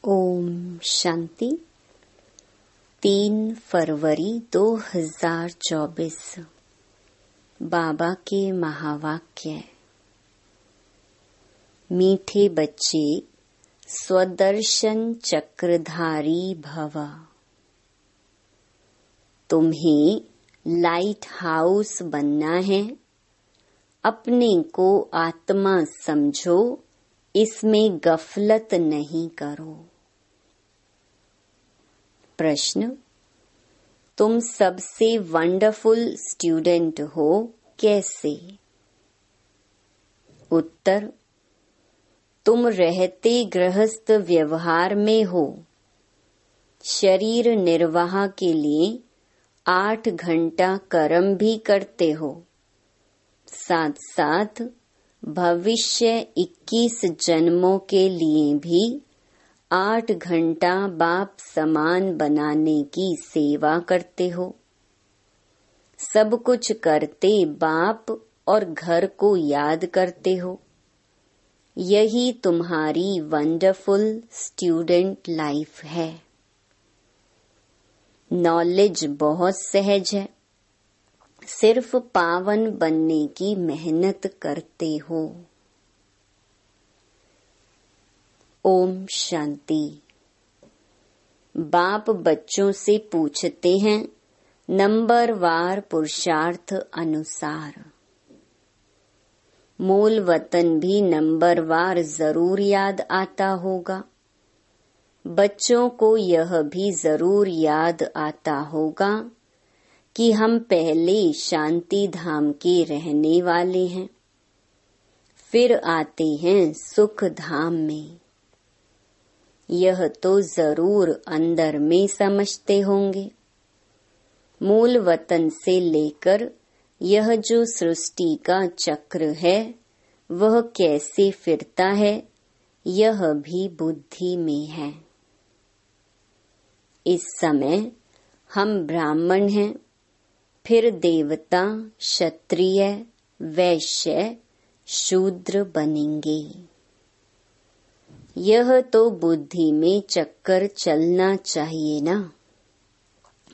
ओम शांति। 3 फरवरी 2024 बाबा के महावाक्य। मीठे बच्चे स्वदर्शन चक्रधारी भव। तुम्हें लाइट हाउस बनना है। अपने को आत्मा समझो, इसमें गफलत नहीं करो। प्रश्न: तुम सबसे वंडरफुल स्टूडेंट हो, कैसे? उत्तर: तुम रहते गृहस्थ व्यवहार में हो। शरीर निर्वाह के लिए 8 घंटा कर्म भी करते हो, साथ साथ भविष्य 21 जन्मों के लिए भी 8 घंटा बाप समान बनाने की सेवा करते हो। सब कुछ करते बाप और घर को याद करते हो। यही तुम्हारी वंडरफुल स्टूडेंट लाइफ है। नॉलेज बहुत सहज है, सिर्फ पावन बनने की मेहनत करते हो। ओम शांति। बाप बच्चों से पूछते हैं नंबरवार पुरुषार्थ अनुसार। मूल वतन भी नंबरवार जरूर याद आता होगा। बच्चों को यह भी जरूर याद आता होगा कि हम पहले शांति धाम के रहने वाले हैं, फिर आते हैं सुख धाम में। यह तो जरूर अंदर में समझते होंगे। मूल वतन से लेकर यह जो सृष्टि का चक्र है, वह कैसे फिरता है, यह भी बुद्धि में है। इस समय हम ब्राह्मण हैं, फिर देवता, क्षत्रिय, वैश्य, शूद्र बनेंगे। यह तो बुद्धि में चक्कर चलना चाहिए ना।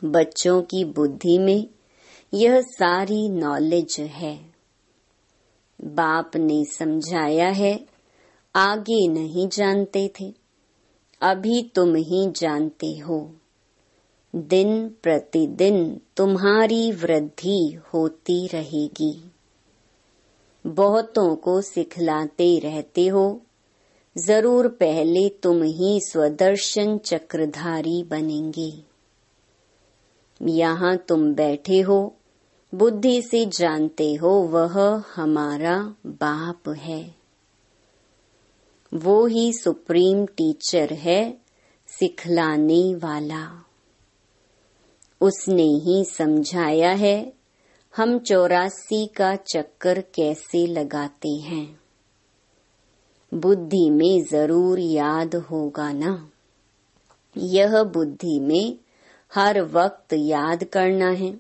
बच्चों की बुद्धि में यह सारी नॉलेज है। बाप ने समझाया है, आगे नहीं जानते थे, अभी तुम ही जानते हो। दिन प्रतिदिन तुम्हारी वृद्धि होती रहेगी। बहुतों को सिखलाते रहते हो, जरूर पहले तुम ही स्वदर्शन चक्रधारी बनेंगे। यहाँ तुम बैठे हो, बुद्धि से जानते हो वह हमारा बाप है। वो ही सुप्रीम टीचर है, सिखलाने वाला। उसने ही समझाया है हम 84 का चक्कर कैसे लगाते हैं। बुद्धि में जरूर याद होगा ना। यह बुद्धि में हर वक्त याद करना है।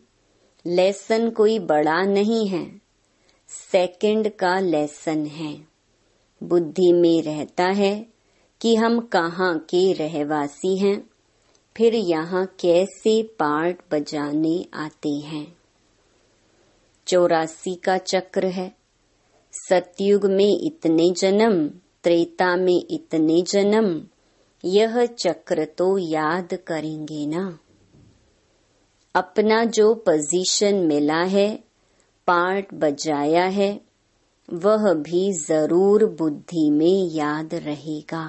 लेसन कोई बड़ा नहीं है, सेकंड का लेसन है। बुद्धि में रहता है कि हम कहाँ के रहवासी हैं, फिर यहाँ कैसे पार्ट बजाने आते हैं। 84 का चक्र है। सतयुग में इतने जन्म, त्रेता में इतने जन्म, यह चक्र तो याद करेंगे ना। अपना जो पोजीशन मिला है, पार्ट बजाया है, वह भी जरूर बुद्धि में याद रहेगा।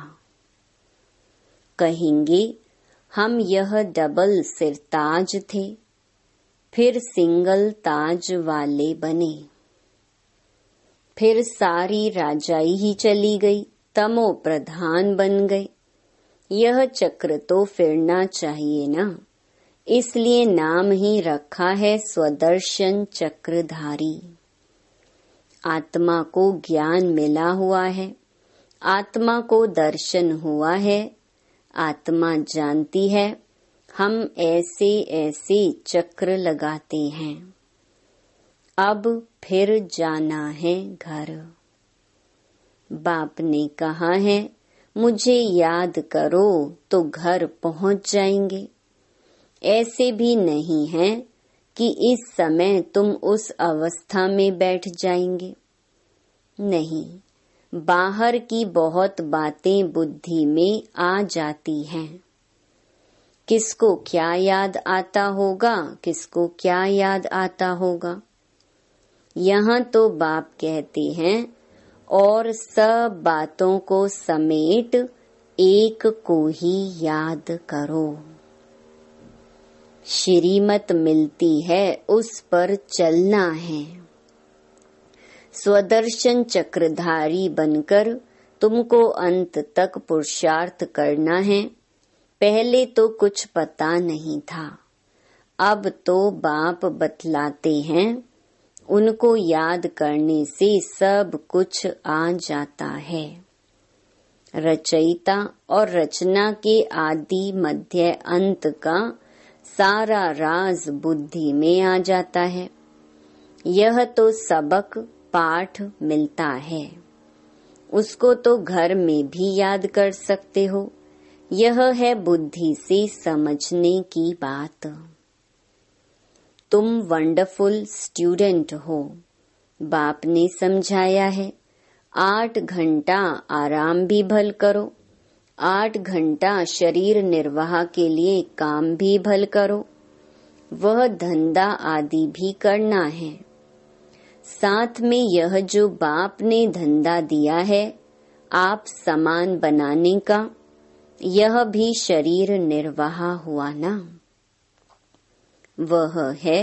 कहेंगे हम यह डबल सिरताज थे, फिर सिंगल ताज वाले बने। फिर सारी राजाई ही चली गई, तमो प्रधान बन गए। यह चक्र तो फिरना चाहिए ना, इसलिए नाम ही रखा है स्वदर्शन चक्रधारी। आत्मा को ज्ञान मिला हुआ है, आत्मा को दर्शन हुआ है। आत्मा जानती है हम ऐसे ऐसे चक्र लगाते हैं। अब फिर जाना है घर। बाप ने कहा है मुझे याद करो तो घर पहुंच जाएंगे। ऐसे भी नहीं है कि इस समय तुम उस अवस्था में बैठ जाएंगे। नहीं, बाहर की बहुत बातें बुद्धि में आ जाती हैं। किसको क्या याद आता होगा, किसको क्या याद आता होगा। यहाँ तो बाप कहते हैं, और सब बातों को समेट एक को ही याद करो। श्रीमत मिलती है, उस पर चलना है। स्वदर्शन चक्रधारी बनकर तुमको अंत तक पुरुषार्थ करना है। पहले तो कुछ पता नहीं था, अब तो बाप बतलाते हैं। उनको याद करने से सब कुछ आ जाता है। रचयिता और रचना के आदि मध्य अंत का सारा राज बुद्धि में आ जाता है। यह तो सबक पाठ मिलता है, उसको तो घर में भी याद कर सकते हो। यह है बुद्धि से समझने की बात। तुम वंडरफुल स्टूडेंट हो। बाप ने समझाया है, 8 घंटा आराम भी भल करो, 8 घंटा शरीर निर्वाह के लिए काम भी भल करो। वह धंधा आदि भी करना है। साथ में यह जो बाप ने धंधा दिया है आप सामान बनाने का, यह भी शरीर निर्वाह हुआ ना। वह है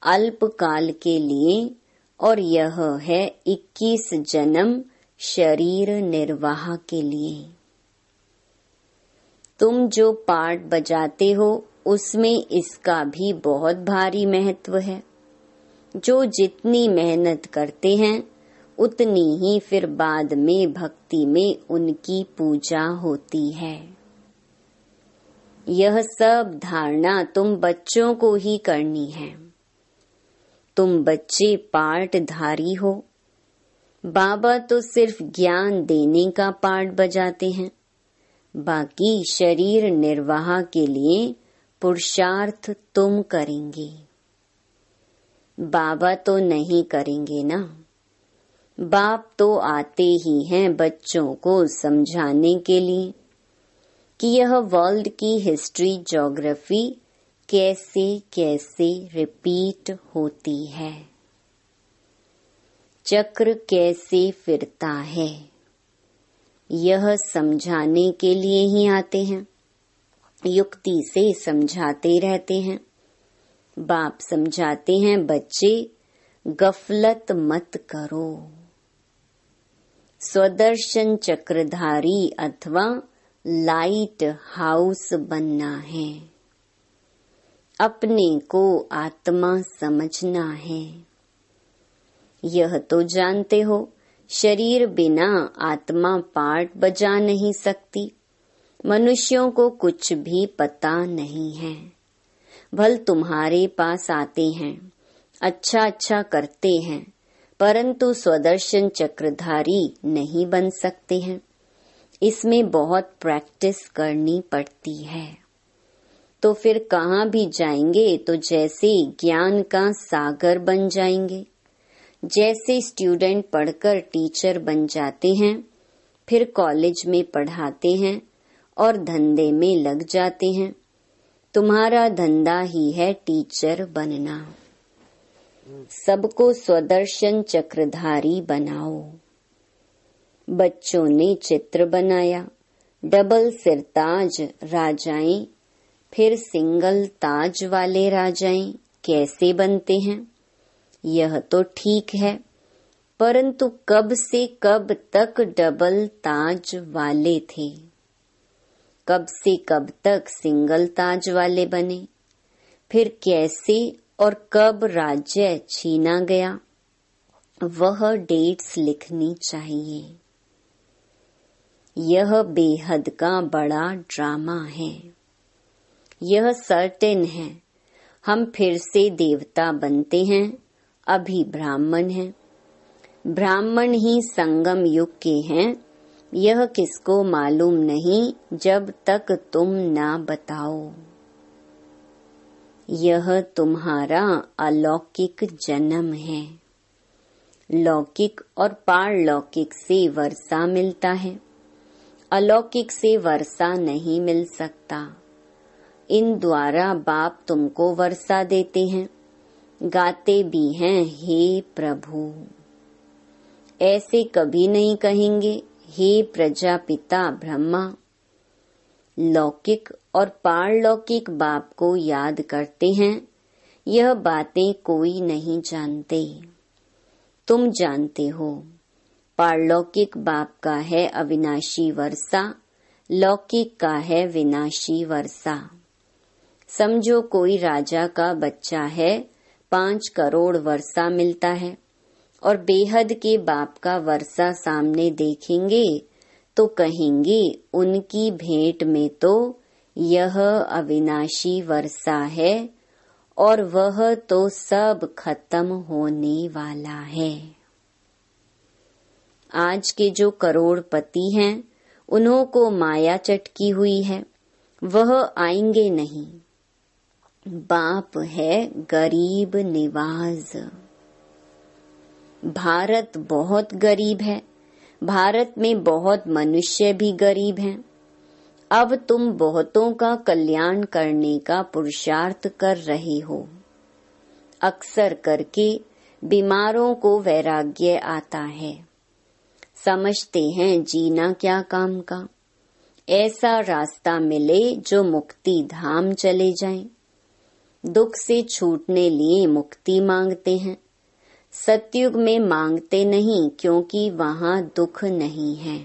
अल्पकाल के लिए, और यह है 21 जन्म शरीर निर्वाह के लिए। तुम जो पार्ट बजाते हो उसमें इसका भी बहुत भारी महत्व है। जो जितनी मेहनत करते हैं उतनी ही फिर बाद में भक्ति में उनकी पूजा होती है। यह सब धारणा तुम बच्चों को ही करनी है। तुम बच्चे पार्टधारी हो। बाबा तो सिर्फ ज्ञान देने का पार्ट बजाते हैं, बाकी शरीर निर्वाह के लिए पुरुषार्थ तुम करेंगे। बाबा तो नहीं करेंगे ना। बाप तो आते ही हैं बच्चों को समझाने के लिए कि यह वर्ल्ड की हिस्ट्री ज्योग्राफी कैसे कैसे रिपीट होती है, चक्र कैसे फिरता है, यह समझाने के लिए ही आते हैं। युक्ति से समझाते रहते हैं। बाप समझाते हैं, बच्चे गफलत मत करो। स्वदर्शन चक्रधारी अथवा लाइट हाउस बनना है। अपने को आत्मा समझना है। यह तो जानते हो, शरीर बिना आत्मा पार्ट बजा नहीं सकती। मनुष्यों को कुछ भी पता नहीं है। भल तुम्हारे पास आते हैं, अच्छा अच्छा करते हैं, परंतु स्वदर्शन चक्रधारी नहीं बन सकते हैं। इसमें बहुत प्रैक्टिस करनी पड़ती है। तो फिर कहाँ भी जाएंगे तो जैसे ज्ञान का सागर बन जाएंगे। जैसे स्टूडेंट पढ़कर टीचर बन जाते हैं, फिर कॉलेज में पढ़ाते हैं और धंधे में लग जाते हैं। तुम्हारा धंधा ही है टीचर बनना। सबको स्वदर्शन चक्रधारी बनाओ। बच्चों ने चित्र बनाया, डबल सिरताज राजाएं, फिर सिंगल ताज वाले राजाएं कैसे बनते हैं। यह तो ठीक है, परंतु कब से कब तक डबल ताज वाले थे, कब से कब तक सिंगल ताज वाले बने, फिर कैसे और कब राज्य छीना गया, वह डेट्स लिखनी चाहिए। यह बेहद का बड़ा ड्रामा है। यह सर्टेन है, हम फिर से देवता बनते हैं, अभी ब्राह्मण हैं। ब्राह्मण ही संगम युग के हैं, यह किसको मालूम नहीं जब तक तुम ना बताओ। यह तुम्हारा अलौकिक जन्म है। लौकिक और पारलौकिक से वर्षा मिलता है, अलौकिक से वर्षा नहीं मिल सकता। इन द्वारा बाप तुमको वर्षा देते हैं, गाते भी हैं, हे प्रभु। ऐसे कभी नहीं कहेंगे, हे प्रजापिता ब्रह्मा। लौकिक और पारलौकिक बाप को याद करते हैं। यह बातें कोई नहीं जानते, तुम जानते हो। पारलौकिक बाप का है अविनाशी वर्षा, लौकिक का है विनाशी वर्षा। समझो कोई राजा का बच्चा है, 5 करोड़ वर्षा मिलता है, और बेहद के बाप का वर्षा सामने देखेंगे तो कहेंगे उनकी भेंट में तो यह अविनाशी वर्षा है और वह तो सब खत्म होने वाला है। आज के जो करोड़पति हैं, उन्हों को माया चटकी हुई है, वह आएंगे नहीं। बाप है गरीब निवाज। भारत बहुत गरीब है, भारत में बहुत मनुष्य भी गरीब हैं। अब तुम बहुतों का कल्याण करने का पुरुषार्थ कर रहे हो। अक्सर करके बीमारों को वैराग्य आता है, समझते हैं जीना क्या काम का। ऐसा रास्ता मिले जो मुक्ति धाम चले जाएं। दुख से छूटने लिए मुक्ति मांगते हैं। सतयुग में मांगते नहीं, क्योंकि वहाँ दुख नहीं है।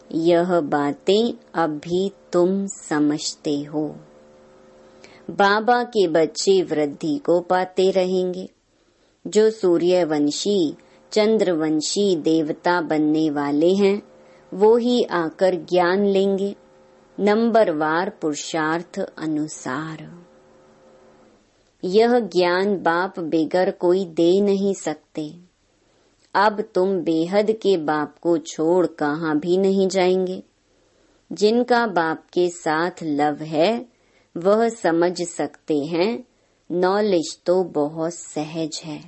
यह बातें अभी तुम समझते हो। बाबा के बच्चे वृद्धि को पाते रहेंगे। जो सूर्यवंशी चंद्रवंशी देवता बनने वाले हैं, वो ही आकर ज्ञान लेंगे, नंबरवार पुरुषार्थ अनुसार। यह ज्ञान बाप बेगर कोई दे नहीं सकते। अब तुम बेहद के बाप को छोड़ कहाँ भी नहीं जाएंगे। जिनका बाप के साथ लव है, वह समझ सकते हैं। नॉलेज तो बहुत सहज है,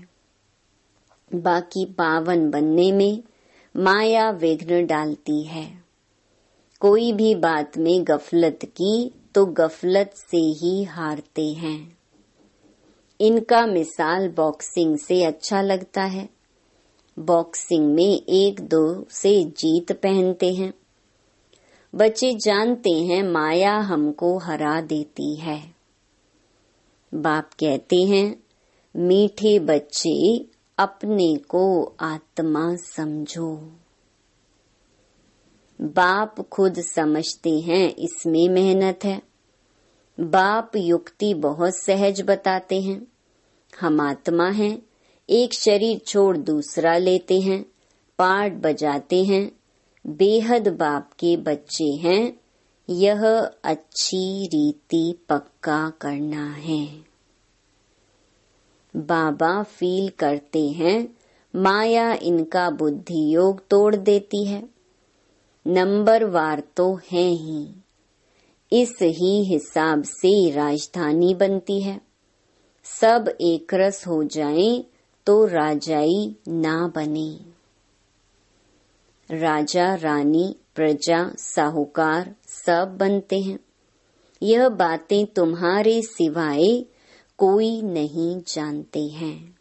बाकी पावन बनने में माया विघ्न डालती है। कोई भी बात में गफलत की तो गफलत से ही हारते हैं। इनका मिसाल बॉक्सिंग से अच्छा लगता है। बॉक्सिंग में 1-2 से जीत पहनते हैं। बच्चे जानते हैं माया हमको हरा देती है। बाप कहते हैं, मीठे बच्चे अपने को आत्मा समझो। बाप खुद समझते हैं इसमें मेहनत है। बाप युक्ति बहुत सहज बताते हैं। हम आत्मा हैं, एक शरीर छोड़ दूसरा लेते हैं, पार्ट बजाते हैं। बेहद बाप के बच्चे हैं। यह अच्छी रीति पक्का करना है। बाबा फील करते हैं माया इनका बुद्धि योग तोड़ देती है। नंबरवार तो है ही। इस ही हिसाब से राजधानी बनती है। सब एक रस हो जाएं तो राजाई ना बने। राजा रानी प्रजा साहूकार सब बनते हैं। यह बातें तुम्हारे सिवाय कोई नहीं जानते हैं।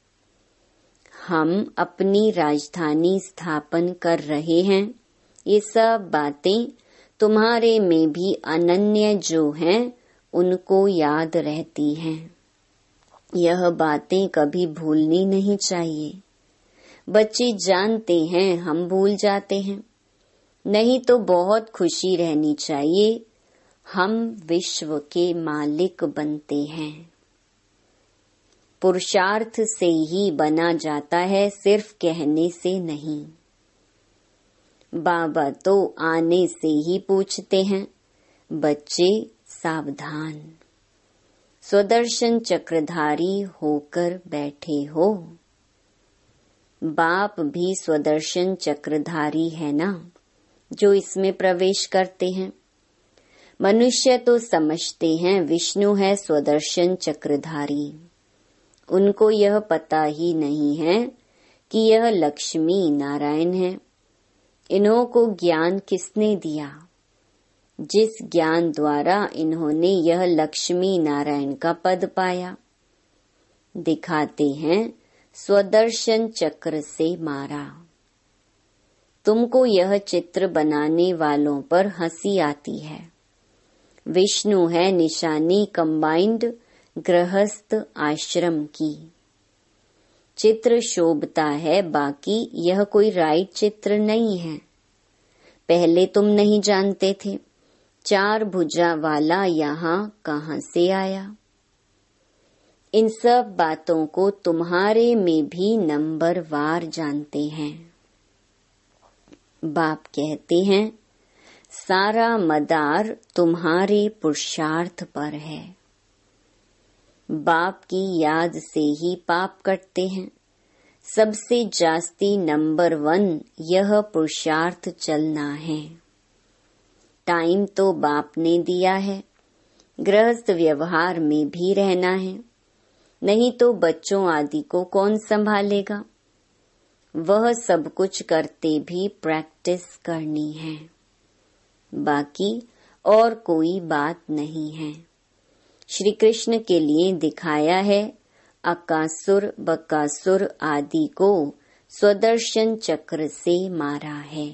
हम अपनी राजधानी स्थापन कर रहे हैं। ये सब बातें तुम्हारे में भी अनन्य जो हैं, उनको याद रहती हैं। यह बातें कभी भूलनी नहीं चाहिए। बच्चे जानते हैं हम भूल जाते हैं, नहीं तो बहुत खुशी रहनी चाहिए। हम विश्व के मालिक बनते हैं। पुरुषार्थ से ही बना जाता है, सिर्फ कहने से नहीं। बाबा तो आने से ही पूछते हैं, बच्चे सावधान, स्वदर्शन चक्रधारी होकर बैठे हो। बाप भी स्वदर्शन चक्रधारी है ना। जो इसमें प्रवेश करते हैं। मनुष्य तो समझते हैं विष्णु है स्वदर्शन चक्रधारी। उनको यह पता ही नहीं है कि यह लक्ष्मी नारायण है। इन्हों को ज्ञान किसने दिया? जिस ज्ञान द्वारा इन्होंने यह लक्ष्मी नारायण का पद पाया। दिखाते हैं स्वदर्शन चक्र से मारा। तुमको यह चित्र बनाने वालों पर हंसी आती है। विष्णु है निशानी कंबाइंड गृहस्थ आश्रम की। चित्र शोभता है, बाकी यह कोई राइट चित्र नहीं है। पहले तुम नहीं जानते थे 4 भुजा वाला यहाँ कहाँ से आया। इन सब बातों को तुम्हारे में भी नंबरवार जानते हैं। बाप कहते हैं सारा मदार तुम्हारे पुरुषार्थ पर है। बाप की याद से ही पाप कटते हैं। सबसे जास्ती नंबर 1 यह पुरुषार्थ चलना है। टाइम तो बाप ने दिया है, गृहस्थ व्यवहार में भी रहना है, नहीं तो बच्चों आदि को कौन संभालेगा। वह सब कुछ करते भी प्रैक्टिस करनी है, बाकी और कोई बात नहीं है। श्री कृष्ण के लिए दिखाया है अकासुर बकासुर आदि को स्वदर्शन चक्र से मारा है।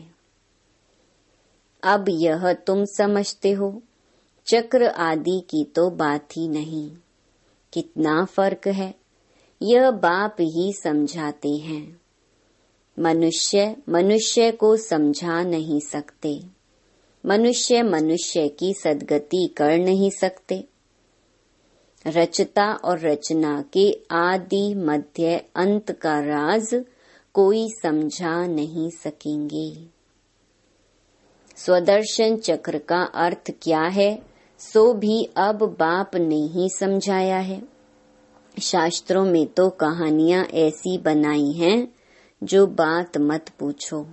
अब यह तुम समझते हो, चक्र आदि की तो बात ही नहीं। कितना फर्क है, यह बाप ही समझाते हैं। मनुष्य को समझा नहीं सकते। मनुष्य की सद्गति कर नहीं सकते। रचता और रचना के आदि मध्य अंत का राज कोई समझा नहीं सकेंगे। स्वदर्शन चक्र का अर्थ क्या है, सो भी अब बाप ने ही समझाया है। शास्त्रों में तो कहानियां ऐसी बनाई हैं जो बात मत पूछो।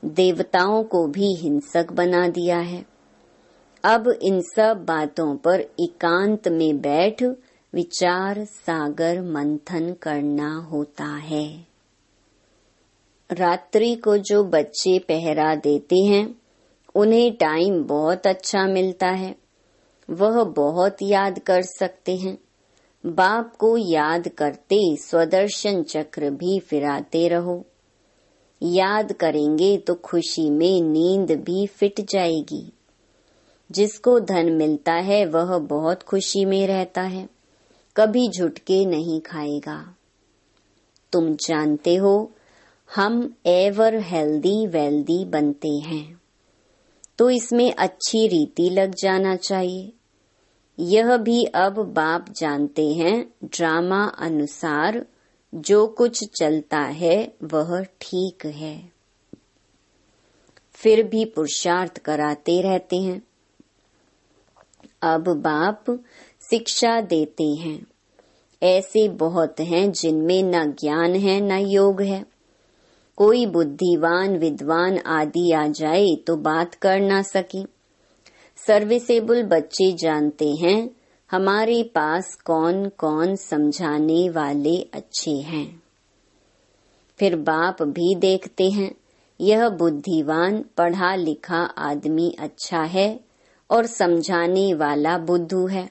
देवताओं को भी हिंसक बना दिया है। अब इन सब बातों पर एकांत में बैठ विचार सागर मंथन करना होता है। रात्रि को जो बच्चे पहरा देते हैं उन्हें टाइम बहुत अच्छा मिलता है। वह बहुत याद कर सकते हैं। बाप को याद करते स्वदर्शन चक्र भी फिराते रहो। याद करेंगे तो खुशी में नींद भी फिट जाएगी। जिसको धन मिलता है वह बहुत खुशी में रहता है, कभी झुटके नहीं खाएगा। तुम जानते हो हम एवर हेल्दी वेल्दी बनते हैं, तो इसमें अच्छी रीति लग जाना चाहिए। यह भी अब बाप जानते हैं, ड्रामा अनुसार जो कुछ चलता है वह ठीक है, फिर भी पुरुषार्थ कराते रहते हैं। अब बाप शिक्षा देते हैं। ऐसे बहुत हैं जिनमें न ज्ञान है न योग है। कोई बुद्धिवान विद्वान आदि आ जाए तो बात कर ना सके। सर्विसेबल बच्चे जानते हैं हमारे पास कौन कौन समझाने वाले अच्छे हैं। फिर बाप भी देखते हैं यह बुद्धिवान पढ़ा लिखा आदमी अच्छा है और समझाने वाला बुद्धू है,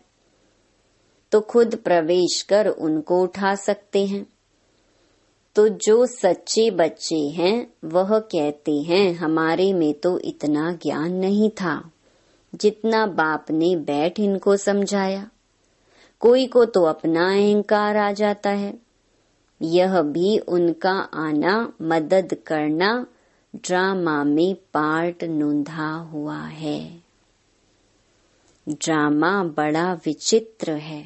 तो खुद प्रवेश कर उनको उठा सकते हैं। तो जो सच्चे बच्चे हैं वह कहते हैं हमारे में तो इतना ज्ञान नहीं था जितना बाप ने बैठ इनको समझाया। कोई को तो अपना अहंकार आ जाता है। यह भी उनका आना मदद करना ड्रामा में पार्ट नोंधा हुआ है। ड्रामा बड़ा विचित्र है।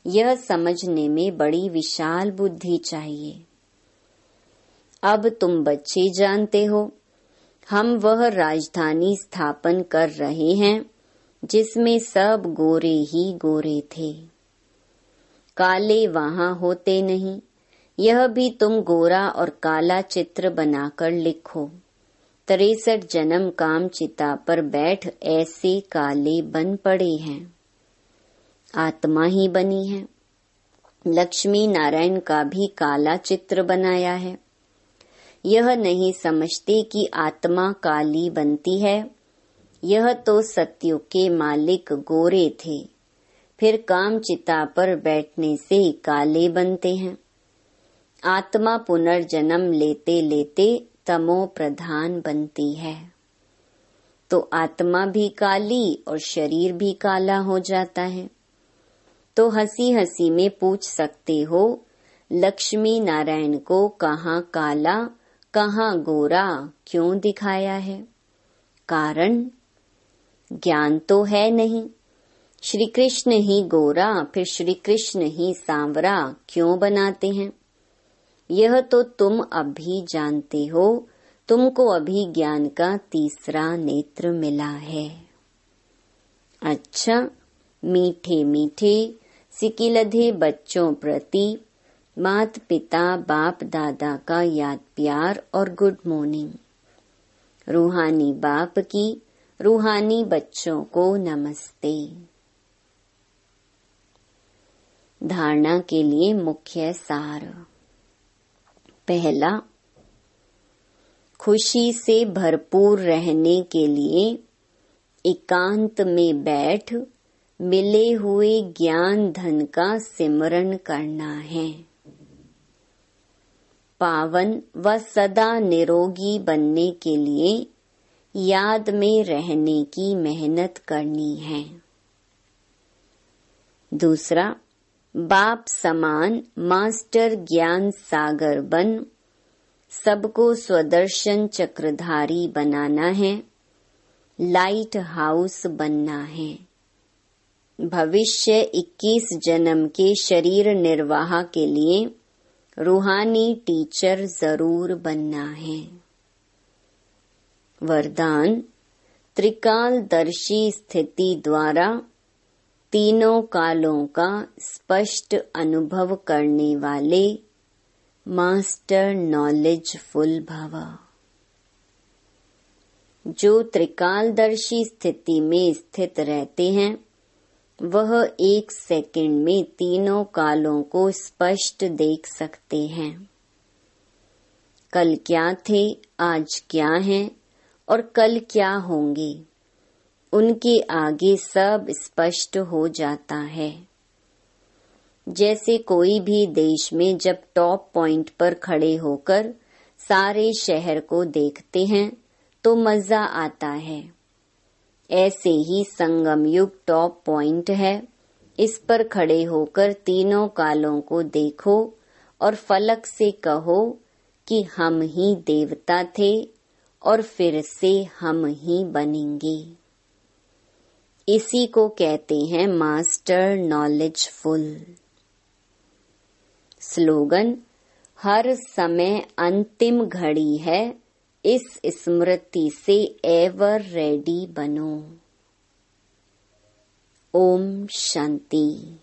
यह समझने में बड़ी विशाल बुद्धि चाहिए। अब तुम बच्चे जानते हो हम वह राजधानी स्थापन कर रहे हैं जिसमें सब गोरे ही गोरे थे, काले वहां होते नहीं। यह भी तुम गोरा और काला चित्र बनाकर लिखो, 63 जन्म काम चिता पर बैठ ऐसे काले बन पड़े हैं। आत्मा ही बनी है। लक्ष्मी नारायण का भी काला चित्र बनाया है। यह नहीं समझते कि आत्मा काली बनती है। यह तो सत्युग के मालिक गोरे थे, फिर काम चिता पर बैठने से काले बनते हैं। आत्मा पुनर्जन्म लेते लेते तमो प्रधान बनती है, तो आत्मा भी काली और शरीर भी काला हो जाता है। तो हंसी हंसी में पूछ सकते हो, लक्ष्मी नारायण को कहाँ काला कहाँ गोरा क्यों दिखाया है? कारण ज्ञान तो है नहीं। श्री कृष्ण ही गोरा फिर श्री कृष्ण ही सांवरा क्यों बनाते हैं? यह तो तुम अभी जानते हो। तुमको अभी ज्ञान का तीसरा नेत्र मिला है। अच्छा, मीठे मीठे सिकिलधे बच्चों प्रति माता पिता बाप दादा का याद प्यार और गुड मॉर्निंग। रूहानी बाप की रूहानी बच्चों को नमस्ते। धारणा के लिए मुख्य सार। पहला, खुशी से भरपूर रहने के लिए एकांत में बैठ मिले हुए ज्ञान धन का सिमरण करना है। पावन व सदा निरोगी बनने के लिए याद में रहने की मेहनत करनी है। दूसरा, बाप समान मास्टर ज्ञान सागर बन सबको स्वदर्शन चक्रधारी बनाना है। लाइट हाउस बनना है। भविष्य 21 जन्म के शरीर निर्वाह के लिए रूहानी टीचर जरूर बनना है। वरदान, त्रिकालदर्शी स्थिति द्वारा तीनों कालों का स्पष्ट अनुभव करने वाले मास्टर नॉलेजफुल भव। जो त्रिकालदर्शी स्थिति में स्थित रहते हैं वह 1 सेकंड में तीनों कालों को स्पष्ट देख सकते हैं। कल क्या थे, आज क्या हैं और कल क्या होंगे, उनके आगे सब स्पष्ट हो जाता है। जैसे कोई भी देश में जब टॉप पॉइंट पर खड़े होकर सारे शहर को देखते हैं तो मजा आता है। ऐसे ही संगम युग टॉप पॉइंट है। इस पर खड़े होकर तीनों कालों को देखो और फलक से कहो कि हम ही देवता थे और फिर से हम ही बनेंगे। इसी को कहते हैं मास्टर नॉलेजफुल। स्लोगन, हर समय अंतिम घड़ी है, इस स्मृति से एवर रेडी बनो। ओम शांति।